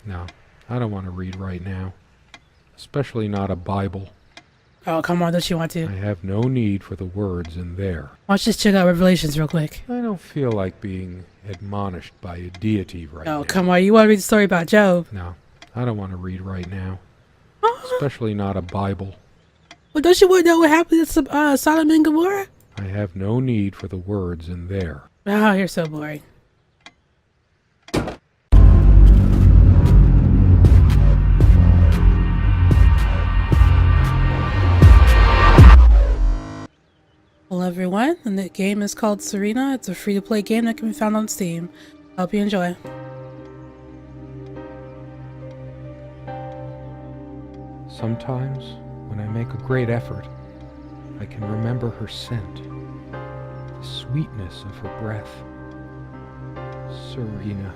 No, I don't want to read right now. Especially not a Bible. Oh, come on, don't you want to? I have no need for the words in there. Why don't you just check out Revelations real quick? I don't feel like being admonished by a deity right now. Oh, come on, you want to read the story about Job? No, I don't want to read right now. Oh, Especially not a Bible. well, don't you want to know what happened to Sodom and Gomorrah? I have no need for the words in there. Oh, you're so boring. Hello everyone, and the game is called Serena. It's a free-to-play game that can be found on Steam. Hope you enjoy. Sometimes, when I make a great effort, I can remember her scent, the sweetness of her breath. Serena.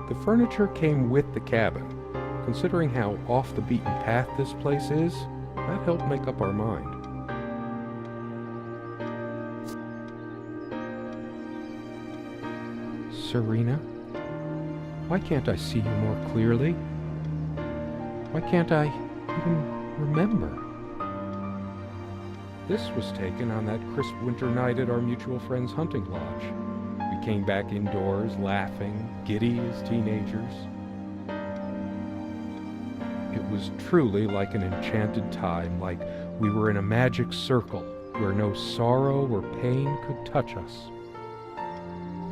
The furniture came with the cabin. Considering how off the beaten path this place is, that helped make up our mind. Serena? Why can't I see you more clearly? Why can't I even remember? This was taken on that crisp winter night at our mutual friend's hunting lodge. We came back indoors, laughing, giddy as teenagers. It was truly like an enchanted time, like we were in a magic circle where no sorrow or pain could touch us.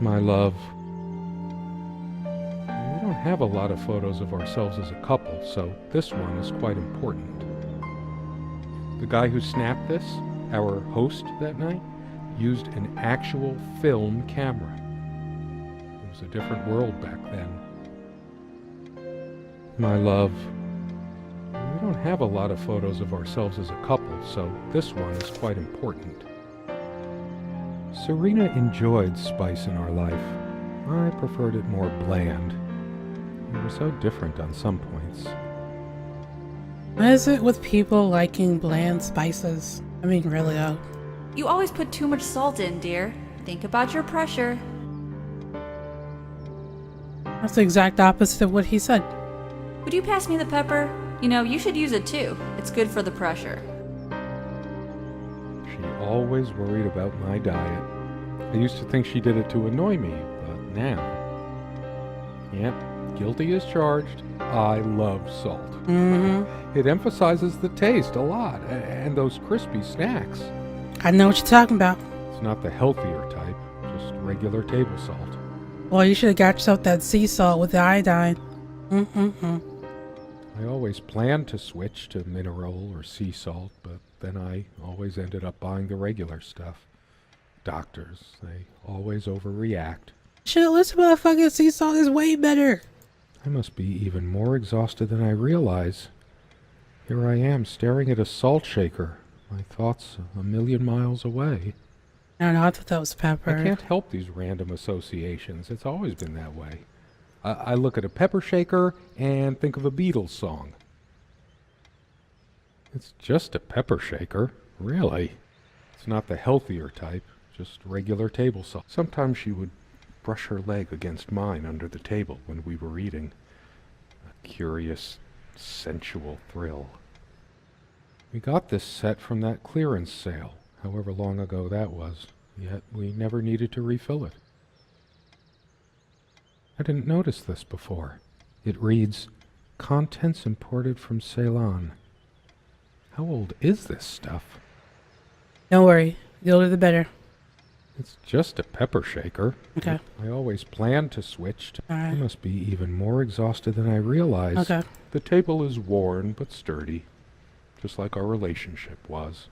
My love, we don't have a lot of photos of ourselves as a couple, so this one is quite important. The guy who snapped this, our host that night, used an actual film camera. It was a different world back then. My love, we don't have a lot of photos of ourselves as a couple, so this one is quite important. Serena enjoyed spice in our life. I preferred it more bland. We were so different on some points. What is it with people liking bland spices? I mean, really though. You always put too much salt in, dear. Think about your pressure. That's the exact opposite of what he said. Would you pass me the pepper? You know, you should use it too. It's good for the pressure. She always worried about my diet. I used to think she did it to annoy me, but now... Yep, guilty as charged. I love salt. Mm-hmm. It emphasizes the taste a lot, and those crispy snacks. I know what you're talking about. It's not the healthier type, just regular table salt. Well, you should have got yourself that sea salt with the iodine. I always planned to switch to mineral or sea salt, but then I always ended up buying the regular stuff. Doctors, they always overreact. Should have listened, motherfucking sea salt is way better. I must be even more exhausted than I realize. Here I am staring at a salt shaker, my thoughts a million miles away. I don't know, I thought that was pepper. I can't help these random associations. It's always been that way. I look at a pepper shaker and think of a Beatles song. It's just a pepper shaker, really. It's not the healthier type, just regular table salt. Sometimes she would brush her leg against mine under the table when we were eating. A curious, sensual thrill. We got this set from that clearance sale, however long ago that was, yet we never needed to refill it. I didn't notice this before. It reads, "Contents imported from Ceylon." How old is this stuff? Don't worry, the older the better. It's just a pepper shaker. Okay. I always planned to switch to... I Alright. must be even more exhausted than I realize. Okay. The table is worn but sturdy, just like our relationship was.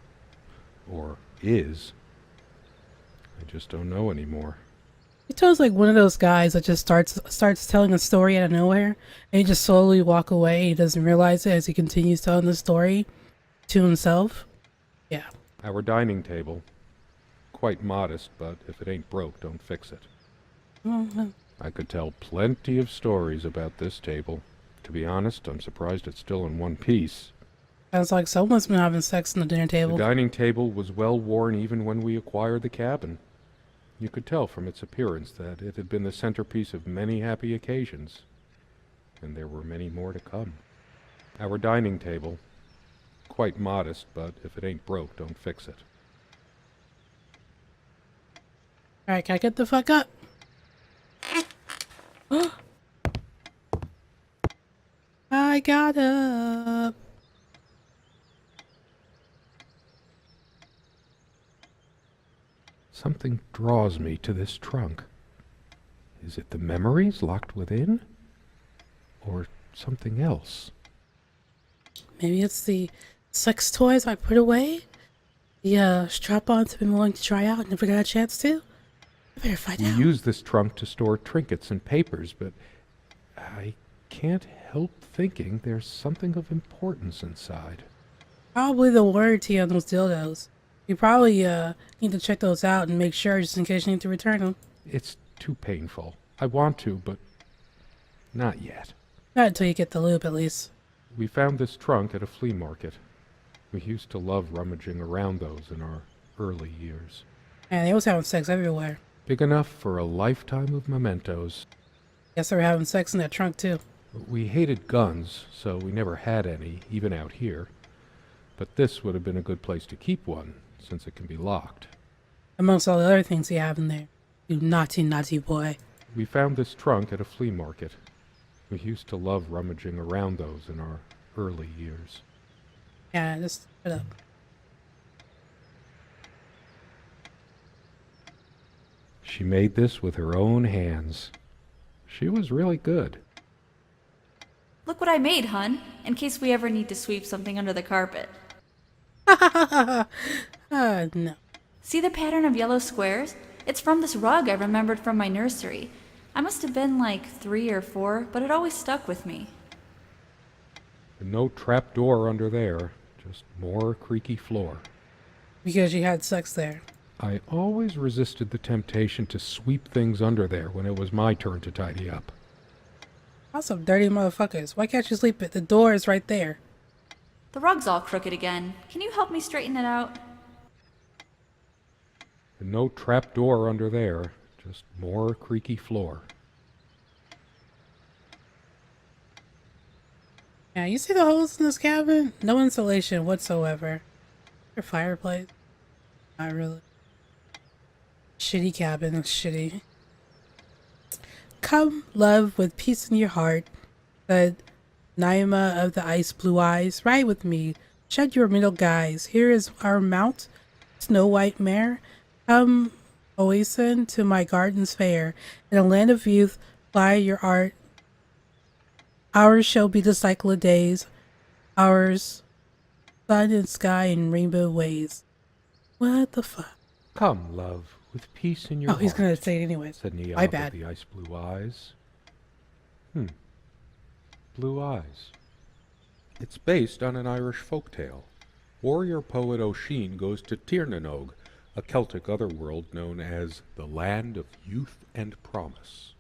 Or is. I just don't know anymore. He tells like one of those guys that just starts telling a story out of nowhere, and he just slowly walk away. He doesn't realize it as he continues telling the story to himself. Yeah. Our dining table. Quite modest, but if it ain't broke, don't fix it. I could tell plenty of stories about this table. To be honest, I'm surprised it's still in one piece. Sounds like someone's been having sex on the dinner The table. dining table was well worn even when we acquired the cabin. You could tell from its appearance that it had been the centerpiece of many happy occasions, and there were many more to come. Our dining table, quite modest, but if it ain't broke, don't fix it. Alright, can I get the fuck up? I got up. Something draws me to this trunk. Is it the memories locked within? Or something else? Maybe it's the sex toys I put away? The strap-ons I've been willing to try out and never got a chance to? I better find We out. use this trunk to store trinkets and papers, but I can't help thinking there's something of importance inside. Probably the warranty on those dildos. You probably need to check those out and make sure just in case you need to return them. It's too painful. I want to, but not yet. Not until you get the lube, at least. We found this trunk at a flea market. We used to love rummaging around those in our early years. And they was having sex everywhere. Big enough for a lifetime of mementos. Guess they were having sex in that trunk, too. We hated guns, so we never had any, even out here. But this would have been a good place to keep one, since it can be locked. Amongst all the other things you have in there. You naughty, naughty boy. We found this trunk at a flea market. We used to love rummaging around those in our early years. Yeah, just shut up. She made this with her own hands. She was really good. Look what I made, hun, in case we ever need to sweep something under the carpet. No. See the pattern of yellow squares? It's from this rug I remembered from my nursery. I must have been like 3 or 4, but it always stuck with me. And no trap door under there, just more creaky floor. Because you had sex there. I always resisted the temptation to sweep things under there when it was my turn to tidy up. Y'all some dirty motherfuckers. Why can't you sleep it? The door is right there. The rug's all crooked again. Can you help me straighten it out? And no trap door under there, just more creaky floor. Yeah, you see the holes in this cabin? No insulation whatsoever. Your fireplace? Not really. Shitty cabin, it's shitty. Come, love, with peace in your heart, said Naima of the ice blue eyes. Ride with me, shed your middle guise. Here is our mount, snow white mare. Come, Oasin, to my gardens fair. In a land of youth, fly your art. Ours shall be the cycle of days. Ours, sun and sky and rainbow ways. What the fuck? Come, love, with peace in your Oh, heart, he's gonna say it anyways. said My Niamh bad. of the ice blue eyes. Blue eyes. It's based on an Irish folk tale. Warrior poet O'Sheen goes to Tirnanog, a Celtic otherworld known as the Land of Youth and Promise.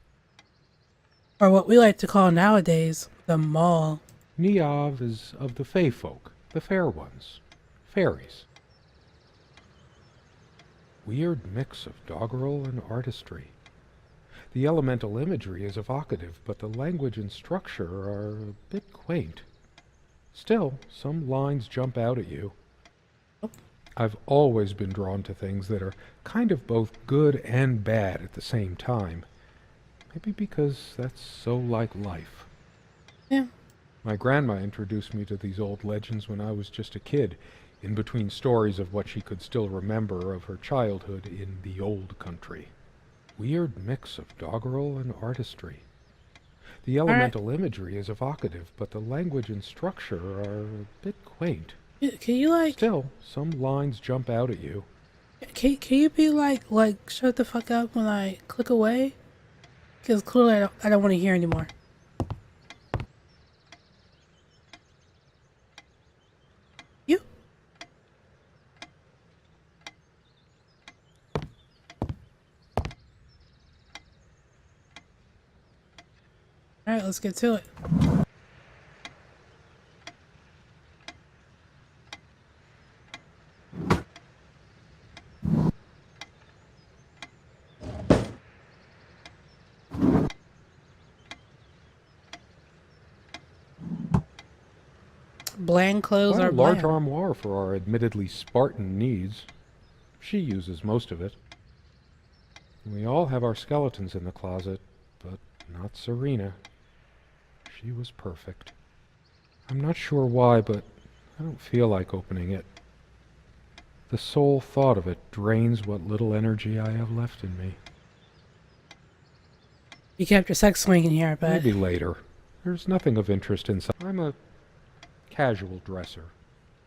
Or what we like to call nowadays, the mall. Niamh is of the Fey folk, the fair ones, fairies. Weird mix of doggerel and artistry. The elemental imagery is evocative, but the language and structure are a bit quaint. Still, some lines jump out at you. I've always been drawn to things that are kind of both good and bad at the same time. Maybe because that's so like life. Yeah. My grandma introduced me to these old legends when I was just a kid, in between stories of what she could still remember of her childhood in the old country. Weird mix of doggerel and artistry. The elemental imagery is evocative, but the language and structure are a bit quaint. Can you like, Still, some lines jump out at you. can you be like, shut the fuck up when I click away? Because clearly I don't want to hear anymore. You? Alright, let's get to it. bland clothes Quite are a large bland. armoire for our admittedly Spartan needs. She uses most of it. We all have our skeletons in the closet, but not Serena. She was perfect. I'm not sure why, but I don't feel like opening it. The sole thought of it drains what little energy I have left in me. You kept your sex swing in here, but Maybe later. There's nothing of interest inside. I'm a casual dresser.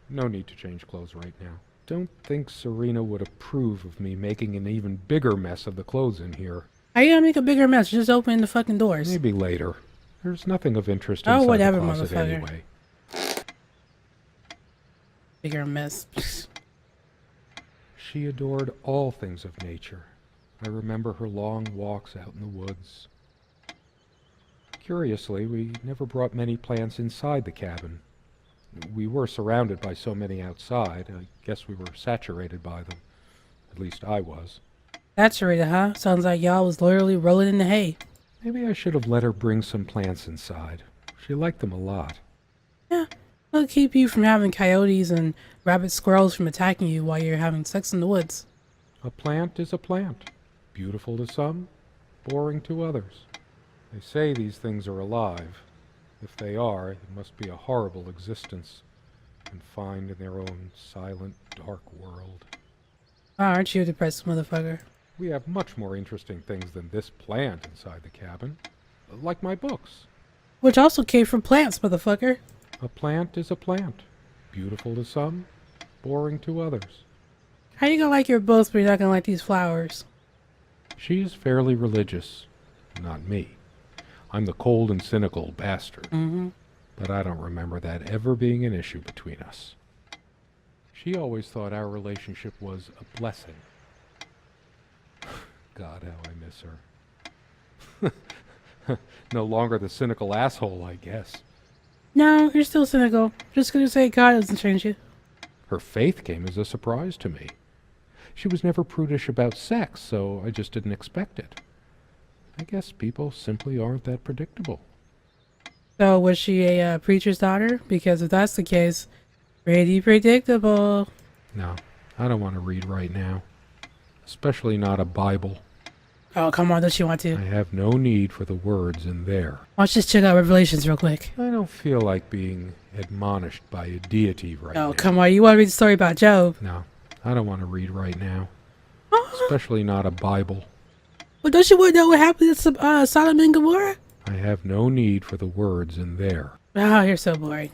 No need to change clothes right now. Don't think Serena would approve of me making an even bigger mess of the clothes in here. how you gonna make a bigger mess? Just open the fucking doors. Maybe later. There's nothing of interest Oh, inside whatever, the closet motherfucker. anyway. Bigger mess. She adored all things of nature. I remember her long walks out in the woods. Curiously, we never brought many plants inside the cabin. We were surrounded by so many outside, I guess we were saturated by them. At least I was. Saturated, huh? Sounds like y'all was literally rolling in the hay. Maybe I should have let her bring some plants inside. She liked them a lot. Yeah, it'll keep you from having coyotes and rabbit squirrels from attacking you while you're having sex in the woods. A plant is a plant. Beautiful to some, boring to others. They say these things are alive. If they are, it must be a horrible existence, confined in their own silent, dark world. Oh, aren't you a depressed motherfucker? We have much more interesting things than this plant inside the cabin. Like my books. Which also came from plants, motherfucker. A plant is a plant. Beautiful to some, boring to others. How you gonna like your books but you're not gonna like these flowers? She is fairly religious. Not me. I'm the cold and cynical bastard. Mm-hmm. But I don't remember that ever being an issue between us. She always thought our relationship was a blessing. God, how I miss her. No longer the cynical asshole, I guess. No, you're still cynical. Just gonna say God doesn't change you. Her faith came as a surprise to me. She was never prudish about sex, so I just didn't expect it. I guess people simply aren't that predictable. So was she a preacher's daughter? Because if that's the case, pretty predictable. No, I don't want to read right now. Especially not a Bible. Oh, come on, don't you want to? I have no need for the words in there. Why don't you just check out Revelations real quick? I don't feel like being admonished by a deity right now. Oh, come on, you want to read the story about Job? No, I don't want to read right now. Especially not a Bible. Well, don't you want to know what happened to Sodom and Gomorrah? I have no need for the words in there. Oh, you're so boring.